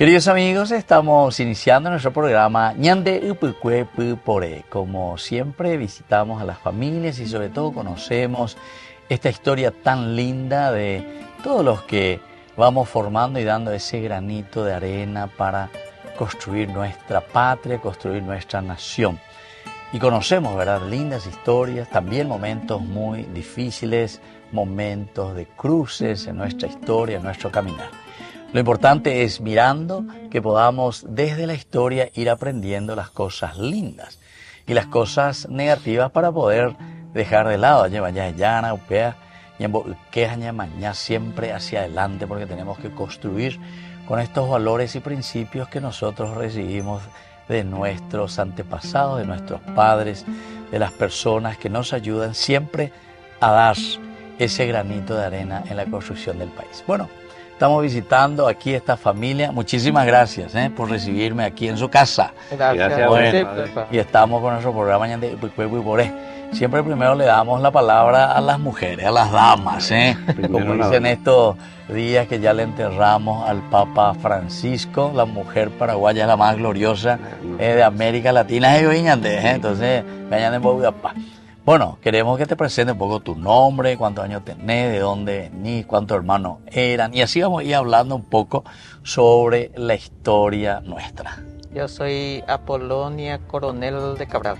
Queridos amigos, estamos iniciando nuestro programa Ñande Upukwe Pupore. Como siempre, visitamos a las familias y sobre todo conocemos esta historia tan linda de todos los que vamos formando y dando ese granito de arena para construir nuestra patria, construir nuestra nación. Y conocemos, ¿verdad?, lindas historias, también momentos muy difíciles, momentos de cruces en nuestra historia, en nuestro caminar. Lo importante es mirando que podamos desde la historia ir aprendiendo las cosas lindas y las cosas negativas para poder dejar de lado. Siempre hacia adelante, porque tenemos que construir con estos valores y principios que nosotros recibimos de nuestros antepasados, de nuestros padres, de las personas que nos ayudan siempre a dar ese granito de arena en la construcción del país. Bueno, estamos visitando aquí esta familia. Muchísimas gracias por recibirme aquí en su casa. Gracias. Bueno, y estamos con nuestro programa de Siempre primero le damos la palabra a las mujeres, a las damas, como dicen estos días que ya le enterramos al Papa Francisco. La mujer paraguaya es la más gloriosa de América Latina. Entonces, bueno, queremos que te presente un poco tu nombre, cuántos años tenés, de dónde venís, cuántos hermanos eran. Y así vamos a ir hablando un poco sobre la historia nuestra. Yo soy Apolonia Coronel de Cabral.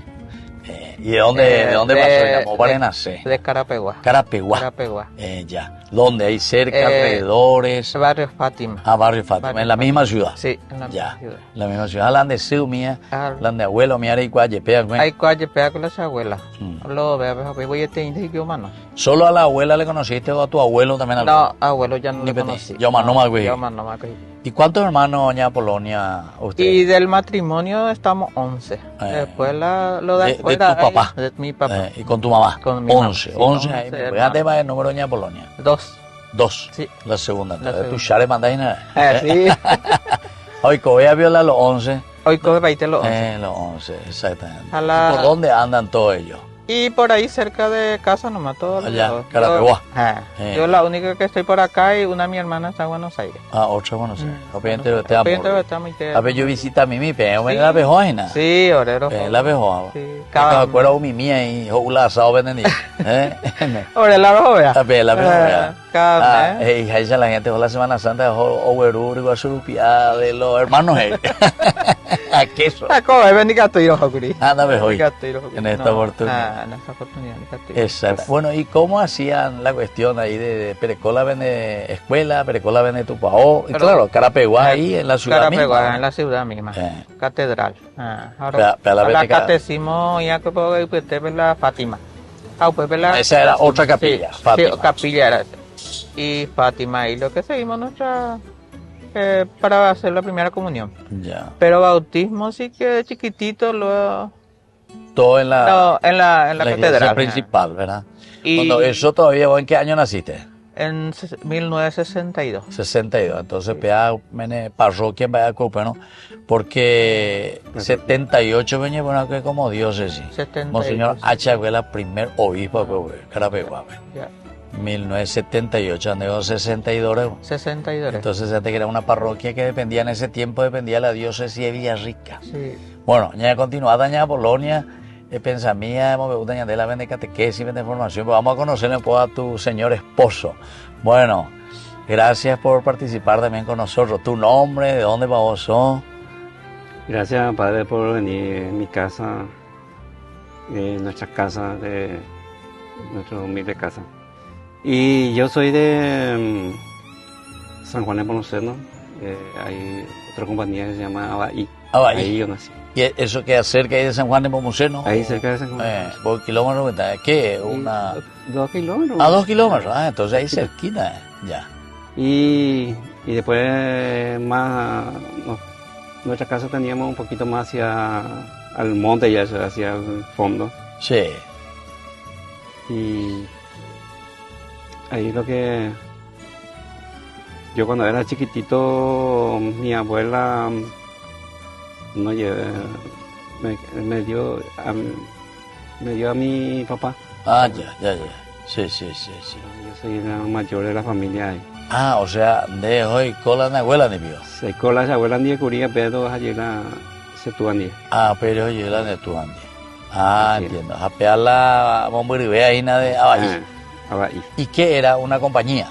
¿Y de dónde pasó? ¿Para nacer? De Carapeguá. Carapeguá. Ya. ¿Dónde? ¿Hay cerca, alrededores? Barrio Fátima. Barrio Fátima. ¿En la misma ciudad? Sí, en la misma ciudad. La misma ciudad. ¿La de su mía? ¿La de abuelo mía? ¿Y cuáyepea? Hay cuáyepea con las abuelas. ¿Solo a la abuela le conociste o a tu abuelo también? No, abuelo ya no le conocí. Yo más no me acuerdo. ¿Y cuántos hermanos, doña Polonia, usted? Y del matrimonio estamos 11. Después lo de tu papá. De mi papá. ¿Y con tu mamá? Con mi 11. mamá. 11. Fíjate más el número, doña Polonia. 2. Sí. La segunda. ¿Tu chale mandáis nada? Sí. Hoy voy a violar los 11. Hoy coge baite los 11. Los 11, exactamente. ¿Por dónde andan todos ellos? Y por ahí cerca de casa nomás, todos. Allá, Carapeguá. Yo la única que estoy por acá y una de mi hermana está en Buenos Aires. Otra en Buenos Aires. A ver, yo visito a mi pero la vejoina. Sí, orero. La vejoina. Cada acuerdo mi mía y la asado vendiendo. Ore la vejoina. A ver, la vejoina. Y ahí la gente la Semana Santa Owerur y Guasurupia de los hermanos. A queso. Anda vejoina. En esta oportunidad. Exacto. Bueno, ¿y cómo hacían la cuestión ahí de Perecola vende escuela, Perecola vende Tupao? Y claro, Carapeguá ahí en la ciudad misma. Carapeguá en la ciudad misma. Catedral. Ahora, la catecismo ya que la Fátima. Esa era otra capilla. Sí, Fátima. Sí, capilla era esa. Y Fátima, y lo que seguimos nuestra... para hacer la primera comunión. Ya. Pero bautismo sí que de chiquitito luego... Todo en la catedral principal, ¿verdad? Y cuando eso todavía, ¿en qué año naciste? En 1962. 62, entonces sí. Parroquia en Valladolid, porque 78 venía bueno que como diócesis. Monseñor H. Aguela, primer obispo de Carapeguá. 1978, andó 62. 62. Entonces antes que era una parroquia que dependía en ese tiempo, dependía de la diócesis de Villarrica. Sí. Bueno, ya continuada, ya Polonia, pensamiento, me gusta de la vende catequesis, vende formación, pues vamos a conocerle a tu señor esposo. Bueno, gracias por participar también con nosotros. Tu nombre, de dónde vos sos. Gracias, padre, por venir en mi casa, nuestra casa, de nuestra humilde casa. Y yo soy de San Juan de Ponceno. Hay otra compañía que se llama Abaí. Ahí yo nací. ¿Y eso queda cerca de San Juan de Pomuceno? Ahí cerca de San Juan. ¿Por kilómetros? ¿Qué? 2 kilómetros. 2 kilómetros. Entonces ahí cerquita, ya. Y después nuestra casa teníamos un poquito más hacia al monte, ya hacia el fondo. Sí. Y ahí lo que... Yo cuando era chiquitito, mi abuela... me dio a mi papá. Ya. Sí. Yo soy la mayor de la familia ahí. Ah, o sea, de hoy cola na abuela ni vio. Se cola esa abuela ni curía pero allí la se tuvo ni. Ah, pero oye la de tu andi. Ah, sí. Entiendo. A pegar la bomberibe ahí na de Abaí. Abaí. ¿Y qué era? Una compañía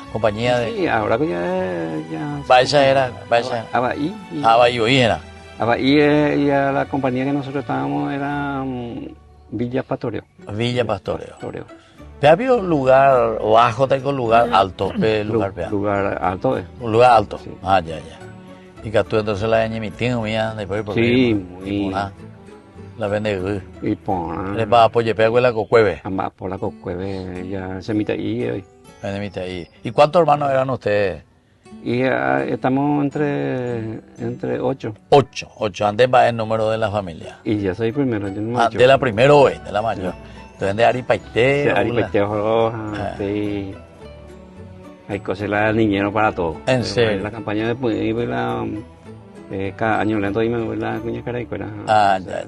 de. Sí, ahora que ya. Vaya era. Abaí. Abaí hoy era. Abaí y a la compañía que nosotros estábamos era Villa Pastoreo. Villa Pastoreo. ¿Te había un lugar bajo, tengo un lugar alto? Lugar alto. Un lugar alto. Sí. Ah, ya. Y que tú entonces la ñe mi tío mía, después por sí, muy. La vende. Y por. Le va a apoyar pego la cocueve. Ambas por la cocueve, ya se mite ahí. Ahí. ¿Y cuántos hermanos eran ustedes? Y estamos entre 8. 8. Antes va el número de la familia. Y yo soy primero, yo no de la primera hoy, de la mayor. Entonces de Aripaité. Sí. Hay cosas la niñero para todo. ¿En serio? La campaña de cada año lento y me voy la cuña cara y cuera. Ah, ya.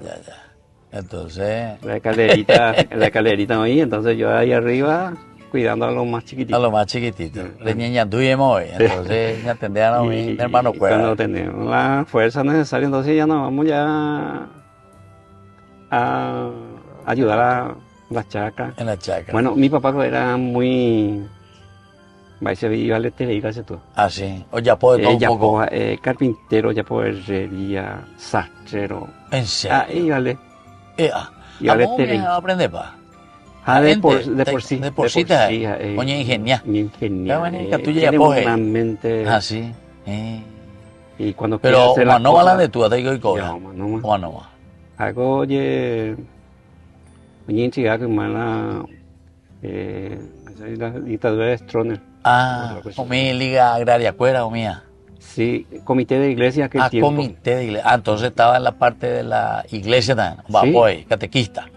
Entonces. La escalerita ahí, entonces yo ahí arriba cuidando a los más chiquititos. A los más chiquititos. Le niña tuyemos hoy, entonces ya atendían a mi hermano Cueva. Cuando tenemos la fuerza necesaria, entonces ya nos vamos ya a ayudar a las chacras. En la chacra. Bueno, mi papá era muy. Se iba a la televisión hace todo. Ah, sí. O ya puede todo un poco. Carpintero, ya puede herrería, sastrero. ¿En serio? Ah, íbale. ¿A vos me aprender, pa? Ah, de por sí. De por sí. Oye, ingenia. Que tú ya pones. Ah, sí. Y cuando pero no va la de tu, te digo y cobra. No va. Algo, oye chica que mala la dictadura de Stroessner. Ah, o mi liga agraria, ¿cuera o mía? Sí, comité de iglesia que tiempo. Comité de iglesia. Ah, entonces estaba en la parte de la iglesia también. Va, pues, catequista.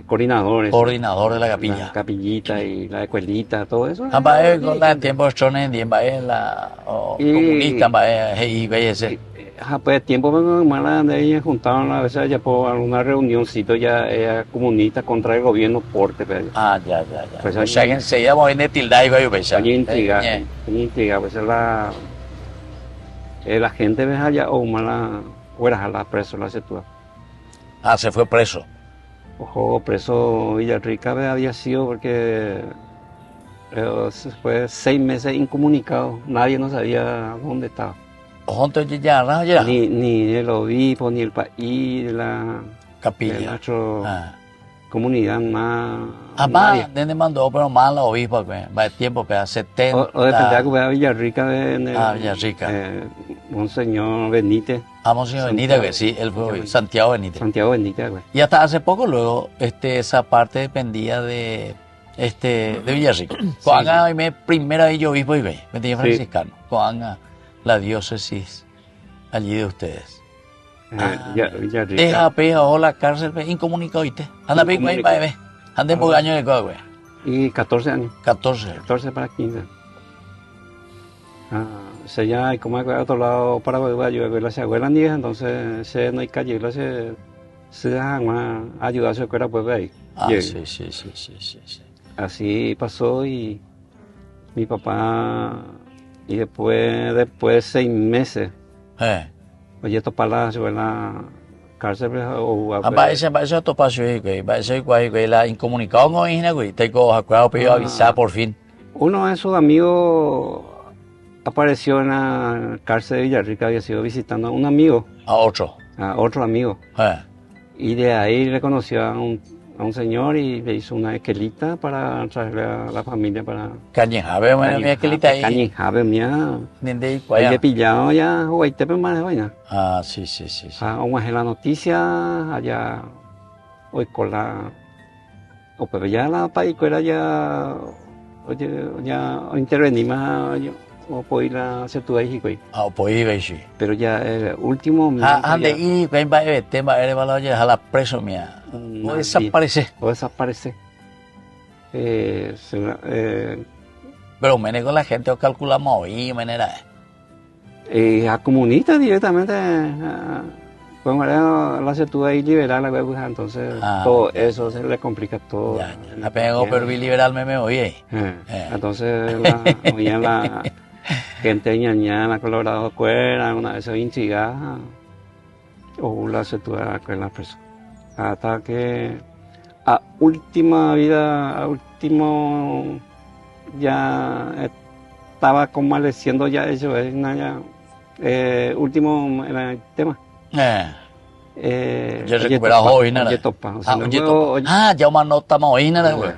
Coordinadores. Coordinador de la capilla. La capillita y la escuelita, todo eso. Ah, va, con la tiempo de Stroessner, va, la comunista, va, y ese. Pues tiempo mala de ella juntaban a veces ya por alguna reunioncito ya comunista contra el gobierno porte. Ah, ya. Pues o sea que enseguida vamos a tildar y va a pensar. Intriga, pues la gente ve allá o mala fuera a la preso la sectura. Ah, se fue preso. Ojo, preso Villarrica había sido porque fue 6 meses incomunicado, nadie no sabía dónde estaba. Entonces ya. Ni el obispo, ni el país, la capilla. De nuestra comunidad más. Más, ¿dónde mandó? Pero más la obispo, va de tiempo, 70. O dependía que a Villarrica. Villarrica. Monseñor Benítez. Monseñor Benítez, que sí, él fue Santiago Benítez. Güey. Y hasta hace poco luego, esa parte dependía de Villarrica. Cuando me primera vez yo obispo y ve, Benítez franciscano. Cuando la diócesis allí de ustedes. Deja o la cárcel incomunicado, ¿viste? Anda bien, ahí va, anda por años de cosa, güey. Y 14 años. 14 para 15. Se ya hay como a otro lado para yo la abuela ni entonces se no hay calle, se dejan ayudar a su escuela pues ahí. Sí. Así pasó y mi papá. Y después de 6 meses, oye, estos palacios en la cárcel o ese topacio que la incomunicado con Igna, güey, tengo acuerdo para avisar por fin. Uno de sus amigos apareció en la cárcel de Villarrica, había sido visitando a un amigo. A otro amigo. Y de ahí reconoció a un señor y le hizo una esquelita para traerle a la familia para. Cañijabe, mi esquelita ahí. Cañijabe, mía. Ahí le pillado ya, güey, te ves más de vaina. Ah, sí. Vamos a la noticia allá, hoy con la. O pero ya la paícuera ya. Oye, ya intervenimos. O puedo ir a hacer tu ahí, güey. Puedo ir, sí. Pero ya el último. Ande ir, güey, va a tema, eres valor, ya la preso, mía. O desaparece. Pero menos con la gente os calculamos hoy, manera. A comunista directamente. Pues la actitud ahí liberal, entonces todo eso se le complica todo. Ya pego pero liberal me oye. Entonces la gente ñañana colorado fuera, una vez se inchiga o la actitud con la persona. Hasta que a último ya estaba convaleciendo ya eso, último era el tema. Yo recuperado hoy, nada. Ya una nota más hoy, nada, güey.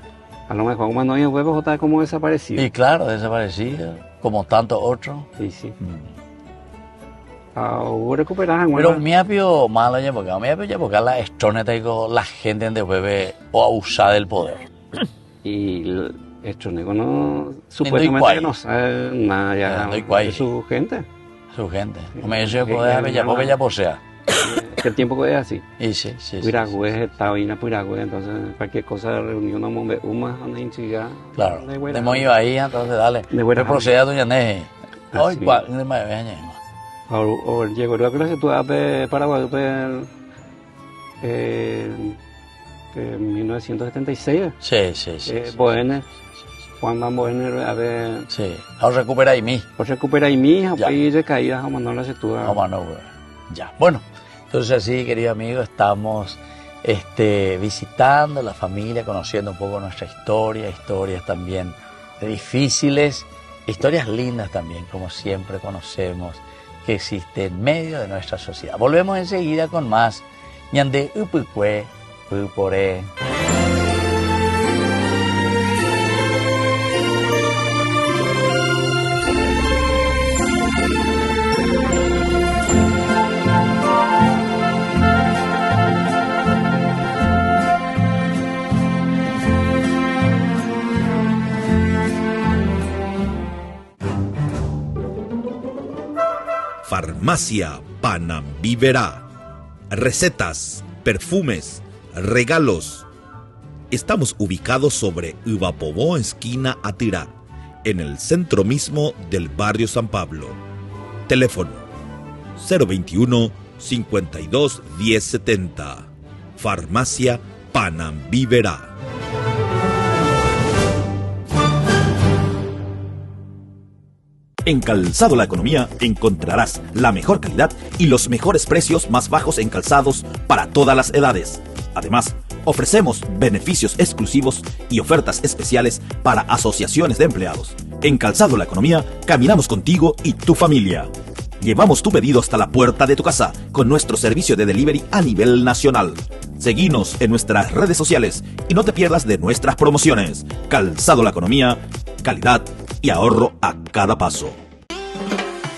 A lo mejor una noche huevos está como desaparecido. Y claro, desaparecido, como tantos otros. Sí. Hubo recuperar. Pero me apio malo ya porque la estroneta digo la gente de bebé o abusar del poder. Y el estroneta no supuestamente que no sabe nada ya de su gente. Su gente. No me dice poder bella porque ya posea. Que el tiempo que es así. Y sí. Piragüe, estaba ahí en Piragüe, entonces cualquier cosa reunión a Mombe Uma, a Inchiga. Claro. Hemos ido ahí, entonces dale. De proceda doña Neje. Hoy, ¿cuál? No me veas. O llegó la clase tú a Paraguay en 1976. Sí. Bohene, Juan Van Bohene, a ver. Sí, ahora recupera ahí mí. Ahora recupera ahí mí, y de caídas, vamos no la se tú. Ya, bueno, entonces así, querido amigo, estamos visitando la familia, conociendo un poco nuestra historia, historias también difíciles, historias lindas también, como siempre conocemos, que existe en medio de nuestra sociedad. Volvemos enseguida con más ñande upukwe upore. Farmacia Panambiverá. Recetas, perfumes, regalos. Estamos ubicados sobre Ubapobó, esquina Atirá, en el centro mismo del barrio San Pablo. Teléfono 021 52 1070. Farmacia Panambiverá. En Calzado La Economía encontrarás la mejor calidad y los mejores precios más bajos en calzados para todas las edades. Además, ofrecemos beneficios exclusivos y ofertas especiales para asociaciones de empleados. En Calzado La Economía caminamos contigo y tu familia. Llevamos tu pedido hasta la puerta de tu casa con nuestro servicio de delivery a nivel nacional. Seguinos en nuestras redes sociales y no te pierdas de nuestras promociones. Calzado La Economía, calidad y ahorro a cada paso.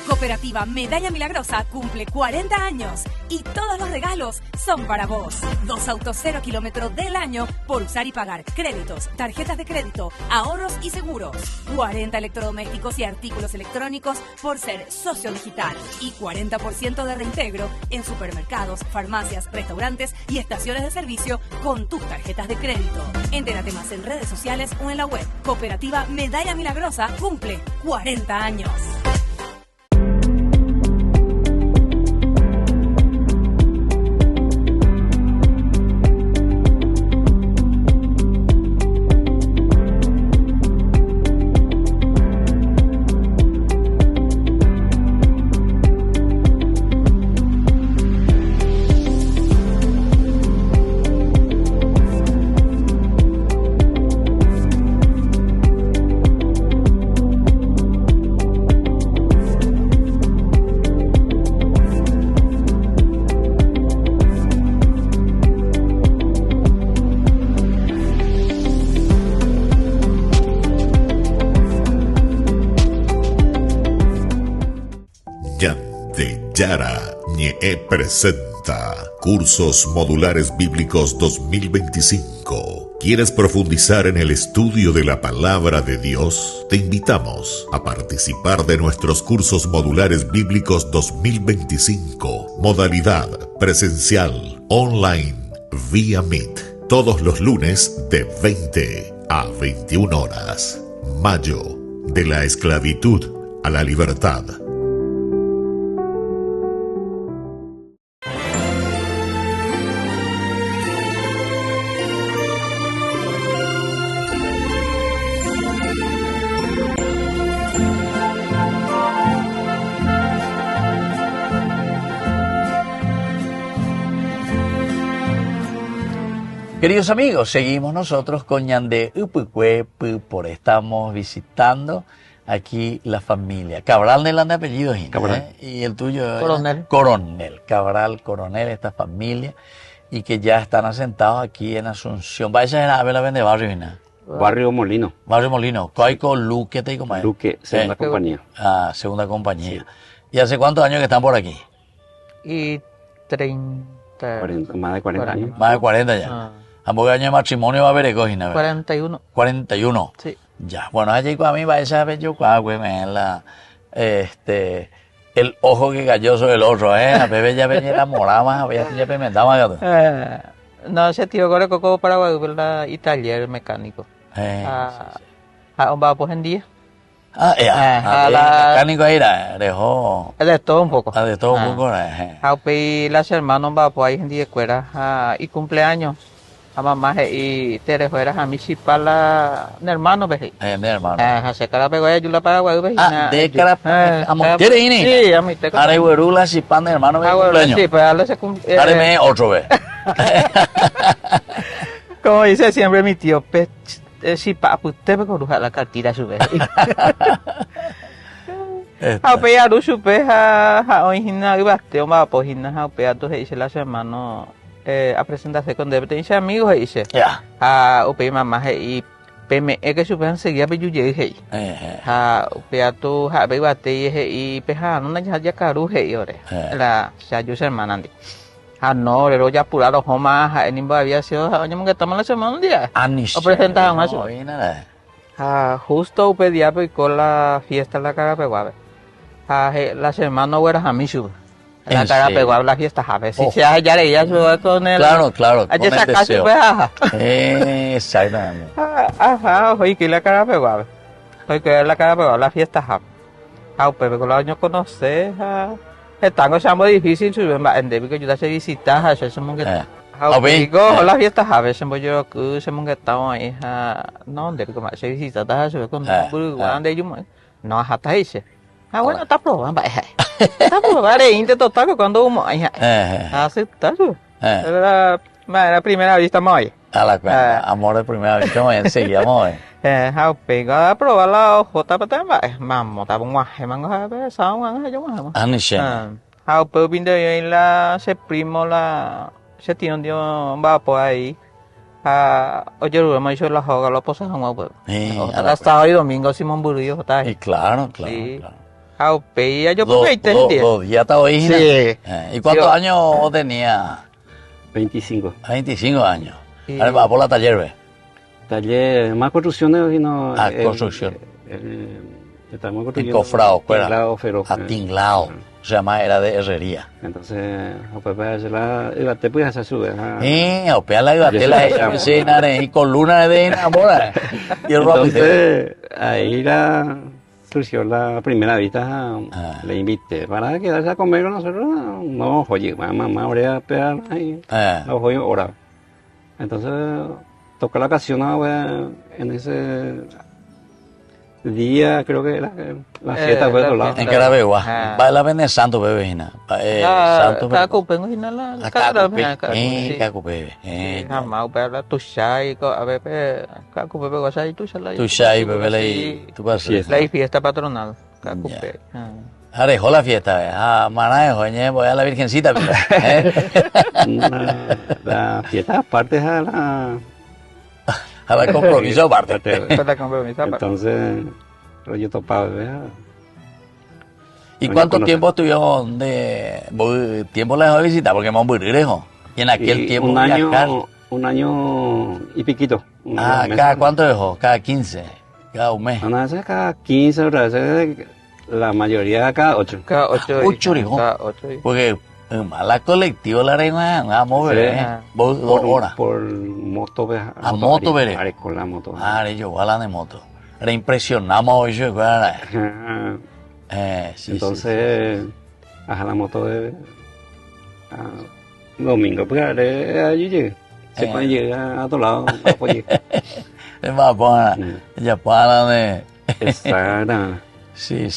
Cooperativa Medalla Milagrosa cumple 40 años y todos los regalos son para vos. 2 autos 0 kilómetros del año por usar y pagar, créditos, tarjetas de crédito, ahorros y seguros. 40 electrodomésticos y artículos electrónicos por ser socio digital y 40% de reintegro en supermercados, farmacias, restaurantes y estaciones de servicio con tus tarjetas de crédito. Entérate más en redes sociales o en la web. Cooperativa Medalla Milagrosa cumple 40 años. Yara Ñe presenta Cursos Modulares Bíblicos 2025. ¿Quieres profundizar en el estudio de la Palabra de Dios? Te invitamos a participar de nuestros Cursos Modulares Bíblicos 2025. Modalidad presencial, online, vía Meet. Todos los lunes de 20 a 21 horas. Mayo, de la esclavitud a la libertad. Queridos amigos, seguimos nosotros con Ñande Upukwe Pupore. Estamos visitando aquí la familia. Cabral Nelan de apellido, Cabral. Y el tuyo. Coronel. Coronel. Cabral, Coronel, esta familia. Y que ya están asentados aquí en Asunción. Vaya a ver la vende barrio, ¿no? Barrio Molino. Barrio Molino. Coico Luque, te digo más. Luque, segunda compañía. Ah, segunda compañía. Sí. ¿Y hace cuántos años que están por aquí? Y 40, más de 40 años. Más de 40 ya. ¿Ambos años de matrimonio va a haber 41. 41. Sí. Ya. Bueno, allí con a mí va a esa vez yo la el ojo que cayó sobre el otro, a bebé ya venía enamorada más, ya pimenta gato. No, ese tío corre coco Paraguay, ¿verdad? Y taller mecánico. Va pues en día. Mecánico ahí dejó. De todo un poco. De todo un poco. Las hermanos va pues ahí en día escuela y cumpleaños. A mamá y te dejó a mi chipala hermano ve. Hermano. Se cara pegó yo la Paraguay ve. De cara a montere ini. Sí, a mí te. Ahora hueru la chipan de hermano ve cumpleaños. Sí, pues ahora se cumple. Ahora me otro ve. Como dice siempre mi tío, si pa usted me coruja la cartilla su vez. Apea lu supe ha original ibaste ma po hinna apea tu dice las hermanos a presentarse con dependencia amigos dice. Ya. Upe mamá y peme que supe seguía be yuye he. Upea tu be ibaste y peja no ya caru he ore. La ya yo hermana andi. No, pero ya apurado Homa, en Nimba había sido, año que estamos la semana un día. O presentaban más. Justo pedía con la fiesta en la cara peguave. La semana no era a mí su. La cara peguave la fiesta a ver si se ya leía con el. Claro. Ayer sacaste pues exactamente. Hoy que la cara peguave. Hoy que la cara peguave la fiesta pero con los años conocer el tango se muy difícil, en David que yo te visitar, a veces me digo, las fiestas a veces yo que se me estaba ahí, no, de que se visita, se ve con grande yo, no, hasta ahí se. Bueno, está probando, está probando, intento taco cuando uno, hace taco. La primera vista muy. A la cuenta, amor de primera vista muy enseguida muy. Pega a probar la jota para vamos, estaba un guaje, mango a ver, saben, yo más. Pero viendo yo la se primo la se tiene un día va por ahí. Oye, me hizo la joga, lo posas como pues. Hasta hoy domingo Simón Burillo está ahí. Y claro. Pega yo por 20 días. Ya está hoy. Sí. ¿Y cuántos años tenía? 25. 25 años. Ahora va por la taller, ¿ves? Taller, más construcciones, sino. Construcción. Estamos construyendo. Encofrado, tinglado, feroz. Tinglado. O sea, más era de herrería. Entonces, la te puedes hacer su. Opea la ibatela y con luna de enamora. Y el entonces, ahí surgió la primera vista, le invité para quedarse a comer con nosotros. No, oye, mamá, habría a pegar ahí. No, oye, ahora. Entonces, tocó la ocasión en ese día, creo que la fiesta fue de otro lado. En Carabegua. Va la vende Santo Bebé, Santo Bebé. Cacupengo, la Cacupe. Jamás, pero la tushai, a ver, Cacupe, guasai, tushai, bebé, tu pasas. La fiesta patronal, Cacupe. Dejó la fiesta, manejo, voy a la Virgencita. La fiesta aparte a la compromiso aparte. Entonces, yo topaba. ¿Y cuánto tiempo estuvieron tiempo la dejó de visitar? Porque me muy lejos. Y en aquel tiempo un año y piquito. ¿Cada cuánto dejó? ¿Cada 15? ¿Cada un mes? Una vez cada 15, otra vez la mayoría cada 8. Cada 8. 8 dijo. Porque la colectiva la reina vamos a ver. Por moto. A moto veré. Con la moto. Yo voy a la de moto. Era impresionamos hoy. Entonces, a la moto de domingo, pues allí llegué. Se puede llegar a otro lado. Es más, ya para de. Exacto. Sí.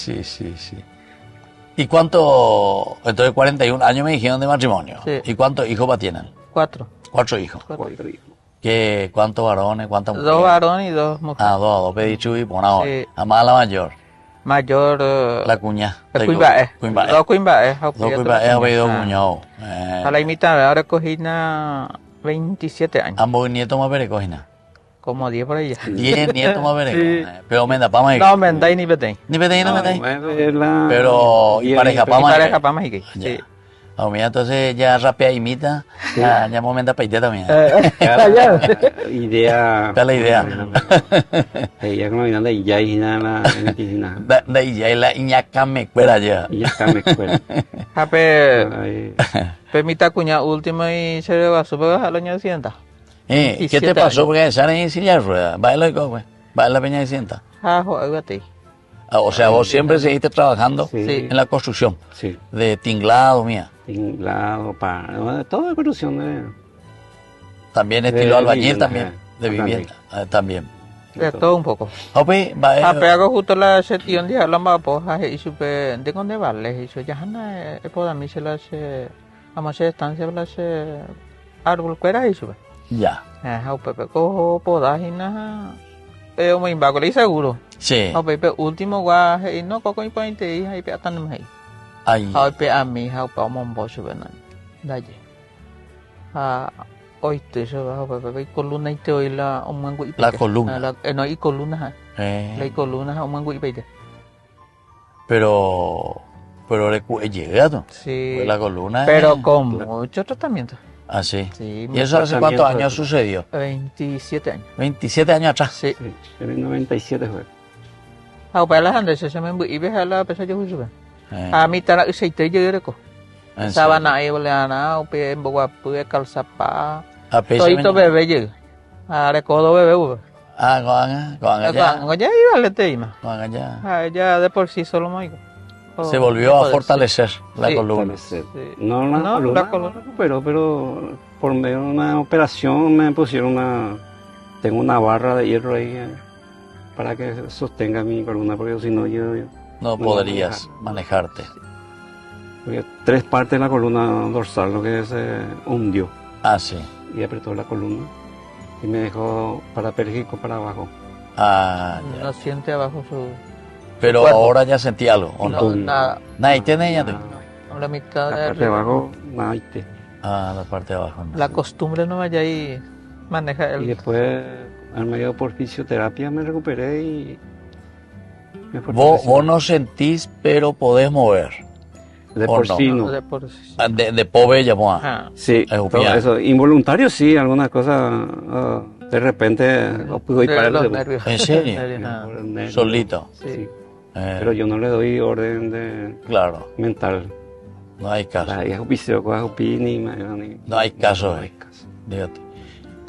¿Y cuánto? Entonces 41 años me dijeron de matrimonio. Sí. ¿Y cuántos hijos tienen? 4. 4 hijos. ¿Cuántos varones, cuántas mujeres? 2 varones y 2 mujeres. Ah, dos pedichu y por ahora. Sí. Además la mayor, Mayor, la cuña. Cuimbae. Cuimbae. 2 Cuimbae. Dos cuimbae, ha habido cuñado. A la mitad, ahora cogí 27 años. Ambos nietos más perecojina. Como 10 por ahí. 10 nietos más Sí. perecojina. Pero menda, pa' más. No, menday ni betén. Ni peteí, no metéis. Pero Pero, y pareja, pa' Y más. pareja para más y Ya. sí. Ah, mira, entonces ya rapea imita, ya momento peite también. idea. Esta es la idea. Ella como mirando y ya y nada la De ahí ya la iñaca me cuera ya. y ya está me escuela. Jape, permita cuña último y se le va a subir a la año 100. ¿Qué te 17 pasó? años. Porque salen en silla de ruedas. Baila y come. Baila peña de sienta. Ah, joder, ti. O sea, vos siempre seguiste trabajando Sí. en la construcción. Sí. De tinglado, mía. Tinglado, para toda la construcción de También De estilo albañil vivienda, también. De también. vivienda. También. De todo un poco. Ope, va Jape, hago justo la sesión de la mapoja y supe de dónde vale. Y yo ya no puedo mí se las vamos a estancia las árbol cuera y sube. ya. Jape, cojo podas y nada. Muy imbago, le seguro. Sí. Jape, último guaje y no coco y pointe y jape tan ahí. Ahí. Jape a mí jape a mombo sube no. Dalle. Hoy te se va jape columna y te hoy la un mango y La columna. no y columna. La columna un mango y peite. Pero le llegado. Sí. Pues la columna. Pero con mucho tratamiento. Ah, sí. Sí, ¿Y eso hace cuántos años sucedió? 27 años. 27 años atrás. Sí. sí, en el 97 fue. Para las andes se me y ves a la pesa yo sube. Eh, A mí tara se te yo reco. en Sabana ahí bolana o pe en boa pude calzapa. serio. A pesar Toito bebé yo. A recodo bebé uva. Con allá. Ya iba le tema. Con allá. Ya de por sí solo me digo. Se volvió a fortalecer la Sí. columna. Fortalecer. Sí. No, la No, columna la columna. recuperó, pero por medio de una operación me pusieron tengo una barra de hierro ahí para que sostenga mi columna, porque si no yo No podrías manejarte. porque 3 partes de la columna dorsal lo que se hundió Ah, sí. y apretó la columna y me dejó parapléjico para abajo. Ah, ya. No siente abajo su. Pero cuerpo. ahora ya sentí algo, ¿o no? No, nada. Nada, ¿y tiene ya tú? La mitad La de parte de arriba. abajo, nada, ¿viste? Ah, la parte de abajo. No. La costumbre no vaya ahí maneja Y el. después, al medio por fisioterapia, me recuperé y me Vos no sentís, pero podés mover. de ¿o por no? sí no. De por sí. De pobre llamó a. Ah, Sí, Es todo bien. eso. Involuntario sí, algunas cosas de repente puedo ir de para los el nervios. ¿En serio? Ah, Solito. Sí. Eh, Pero yo no le doy orden de Claro, mental. no hay caso. La hija piseo, coja ni No hay caso, No hay eh. caso. Dígate.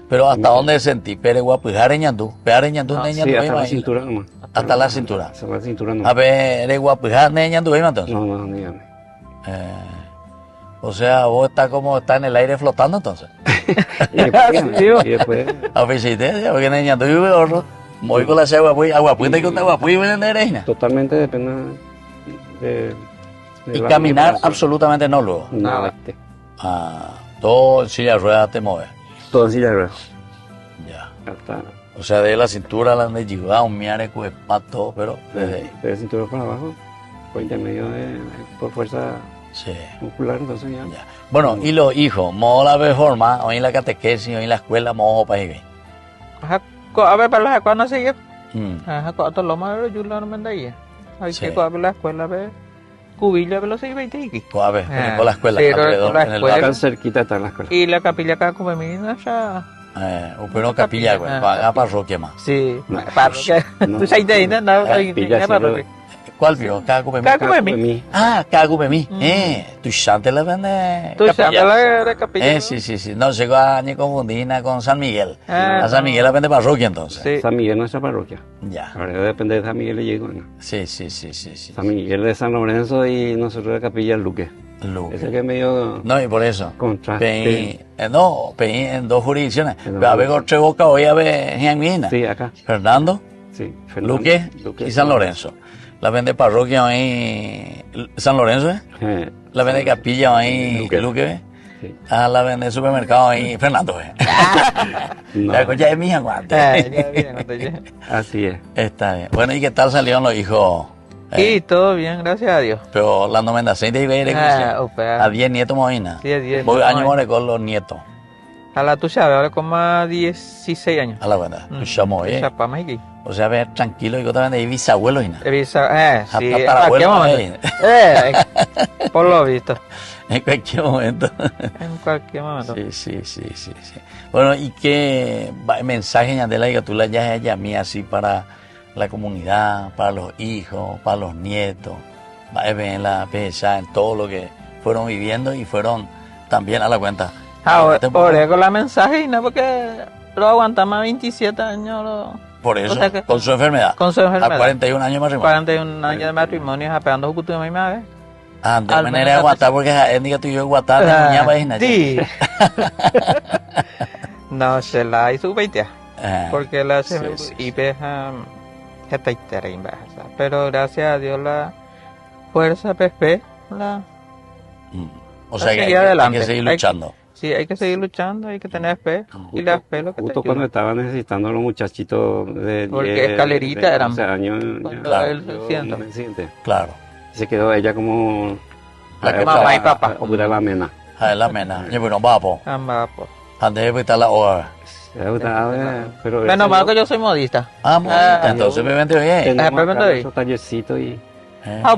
Pero ¿hasta dónde sentí? Pere guapujar en ñandú. Pear en ñandú, Ah, ne Sí, ñandú, hasta la imagina. cintura nomás. Hasta la cintura. Hasta la cintura no. A ver, eres guapujar, ne ñandú, entonces. No, no, dígame. O sea, vos estás como está en el aire flotando entonces. Y después, y después A ver si te, porque ne ñandú, yo veo, voy con la sea guapuita y con la guapuita, y de reina. totalmente depende de Y la caminar preparación. absolutamente no luego. Nada. Todo en silla de ruedas te mueve. Todo en silla de ruedas. Ya. Hasta O sea, de la cintura la de llevar un miare todo, pero desde ahí. de cintura para abajo, por intermedio por fuerza Sí. muscular, entonces ya. Ya. Bueno, y los hijos, mo la mejor más, hoy en la catequesis, hoy en la escuela, mojo para ir. A ver, para las escuelas no sigue. Mm. Ajá, cuando lo más yo lo no me ahí. Hay Sí. que cuando la escuela ve. Cubilla, pero sí, 20 y Pues a ver, Ah, por la escuela, sí, alrededor, la en el escuela. barrio. Tan cerquita está la escuela. Y la capilla acá como mi ya. Pero capilla, güey, Ah, para parroquia más. Sí, No. parroquia. No. Tú sabes de ahí, no, Capilla, sí, parroquia. ¿Cuál vio? Cago Pemí. Cago Pemí. Mí. Ah, Cago Pemí. Tu chante la vende. Tú capilla. sabes la capilla. Sí. No, llegó a ni confundirla con San Miguel. Ah, A San Miguel la vende parroquia entonces. Sí. San Miguel es nuestra parroquia. Ya. Ahora depende de San Miguel y llego. ¿No? Sí. San Miguel de San Lorenzo y nosotros de Capilla Luque. Luque. Ese que es medio No, y por eso. contraste. Peí en dos jurisdicciones. En dos Pero a ver, tres boca hoy a ver en Mina. Sí, acá. Fernando, Sí. Fernando, Luque y San Lorenzo. La vende parroquia ahí. San Lorenzo, ¿eh? La vende capilla ahí. Luque. Luque, ¿eh? Sí. A la vende supermercado ahí, Fernando. No, Ya es mía, guante. Ya bien, cuando llegue. así es. Está bien. Bueno, ¿y qué tal salieron los hijos? Sí, todo bien, gracias a Dios. Pero la nomenda se de ver a 10 nietos Moina. Sí, a 10 Voy nietos, año Moina. more con los nietos. A la tuya, ahora como 16 años. A la buena. Tu chamo, Ya para México. O sea, ver tranquilo y que también de bisabuelo y nada. Sí, Hasta en para cualquier abuelo, momento. Por lo visto. En cualquier momento. En cualquier momento. Sí. Bueno, ¿y qué mensaje Yandela que tú le hayas a mí así para la comunidad, para los hijos, para los nietos? Va a ver en la PSA, en todo lo que fueron viviendo y fueron también a la cuenta. Ahora con la mensaje y no porque lo aguanta más 27 años. Por eso, o sea que- con su enfermedad. Con su enfermedad. A 41 años más 41 años de matrimonio, apegando a tu mamá, ¿ves? Ah, de Al manera de menos aguantar porque es étnica tuyo de aguantar, de niña vaina. Sí. No, se la hizo 20. Porque la sí. y pero gracias a Dios la fuerza PP la O sea que seguir hay adelante. que seguir luchando. Sí, hay que seguir luchando, hay que tener fe y la fe lo que te Justo ayuda. cuando estaba necesitando a los muchachitos de Porque 10, escalerita de eran 11 años, cuando ya, él yo siento. me siente. Claro. Se quedó ella como La que mamá y papá. a cuidar la mena. A la mena. Yo bueno, vamos. Ambas, pues. Antes de estar la hora. Pero Menos mal que yo soy modista. Vamos, entonces me vente bien. tenemos pero acá estoy. nuestro tallercito y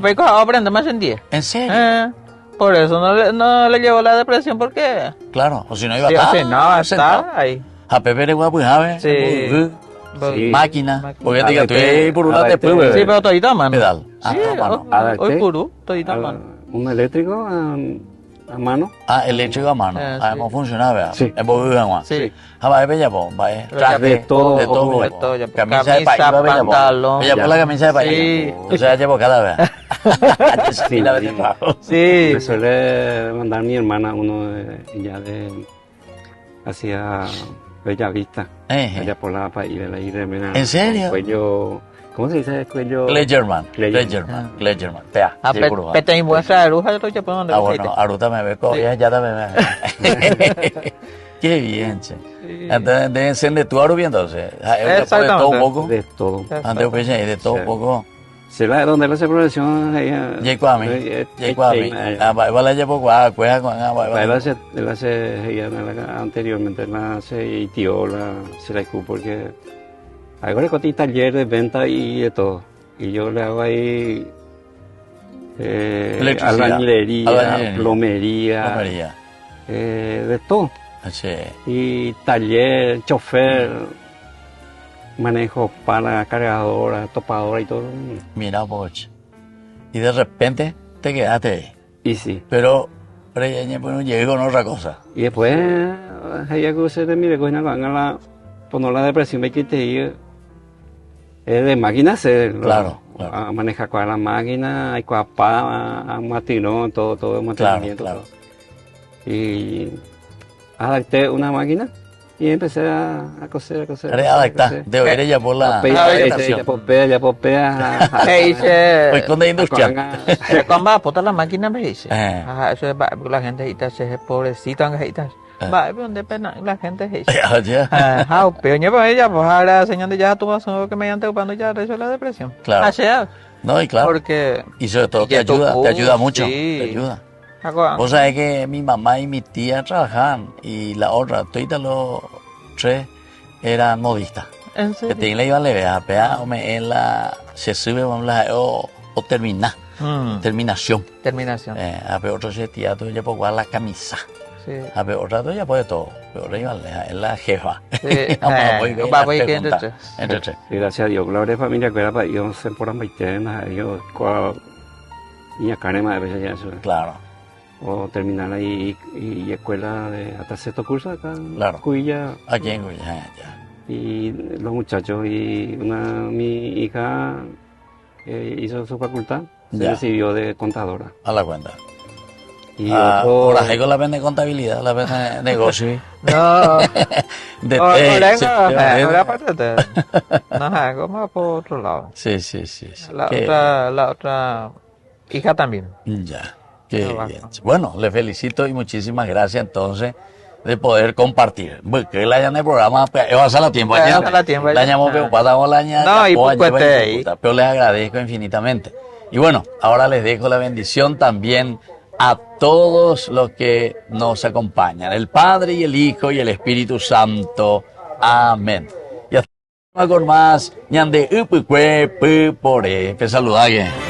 Pues aprende más en 10. ¿En serio? Por eso no le llevó la depresión, porque Claro, o si no iba a sí, estar. o sea, no, sentado. está ahí. A Pepe le voy a pujar, Sí. Sí. máquina. Porque A diga, ver, tú eres por una a ver, después, sí, bebé. Sí, pero todita mano. Pedal. Ah, Sí, mano. hoy puro, todita mano. un eléctrico a mano. Ah, eléctrico a mano. Sí. Ah, hemos funcionado, ¿verdad? Sí. Es por vivir, Juan. Sí. Ah, va, bella, po. Va, traje, de todo, de todo, de po. todo, ya, po. Camisa de país, Camisa, bella, po. pantalón. Ella por la camisa de país. Sí. O sea, llevo cada vez. Sí, la vez Sí. Me suele mandar mi hermana uno hacia Bella Vista, allá por la país de la Iremena. ¿En serio? Cuello, ¿cómo se dice? Cuello. Glazerman. Glazerman. Glazerman. Pea. Ah, sí, por favor. pete y muestra de lujo, yo te pongo donde Ah, lo bueno, quite. ahorita me ve, ya también me. Qué bien, che. Entonces, deben ser de tu aro entonces. De todo un poco. De todo. Antes yo pensé, de todo un Sí. poco. ¿Será de donde él hace profesión? Ella. Yekwami. Yekwami. Ah, va la llevo cuá, cueja con agua. Él hace, ella anteriormente él hace y tío se la escupo porque hago el taller de venta y de todo. Y yo le hago ahí Electricidad. albañilería, plomería, de todo. Sí. Y taller, chofer, manejo para cargadora, topadora y todo. Mira, poch. Y de repente te quedaste ahí. Y sí. Pero ya pues, no llegué con otra cosa. Y después, ella que usted me recoge la poner la depresión, me quité y de máquina Claro. a manejar con la máquina, hay cuapá, a matinón, todo el mantenimiento. Claro. Y adapté una máquina y empecé a coser. Readaptar. De ver ella por la Ya popea. Pues con la industria. Cuando va a poner la máquina, me dice. Eh. Ajá, eso es la gente ahorita se es pobrecita, ahorita. Va, donde pena la gente dice. Oye, Ajá, pero yo pues ella, pues ahora señor ya tú vas a que me hayan ocupando ya resuelve la depresión. Claro. Así es. no, y claro. Porque Y sobre todo y te ya ayuda tocó, mucho. sí. Te ayuda. agora, Vos sabés que mi mamá y mi tía trabajaban y la otra, todas los tres eran modistas. en Que serio. tienen la iban leve, a pegar, en la, se sube, vamos a o terminar, terminación. Terminación. A peor otro se tía, tú ya puedes jugar la camisa. Sí. A peor otro ya puede todo. Pero iban es la jefa. Sí. Vamos a Voy que preguntar. entre Entre tres. Y gracias a Dios, gloria a familia que era para ellos, se por amaitena, ellos, y a carne más veces ya eso. Claro. O terminar ahí y escuela de hasta sexto curso acá en Claro. Cuilla. Aquí en Guyana, ya. Y los muchachos, y mi hija hizo su facultad, se Ya. recibió de contadora. A la cuenta. Y Ahora con la vende contabilidad, la vende negocio. No. De Ahora aparte no hago más por otro lado. Sí. La otra hija también. Ya. Qué bien. Bueno, le felicito y muchísimas gracias entonces de poder compartir. Porque la llana del programa, va a ser la tiempo. La llamamos, pero pasamos la llana. No, y pues, pero les agradezco infinitamente. Y bueno, ahora les dejo la bendición también a todos los que nos acompañan, el Padre y el Hijo y el Espíritu Santo. Amén. Y hasta con más, ñande upukwe pupore. Que saludague.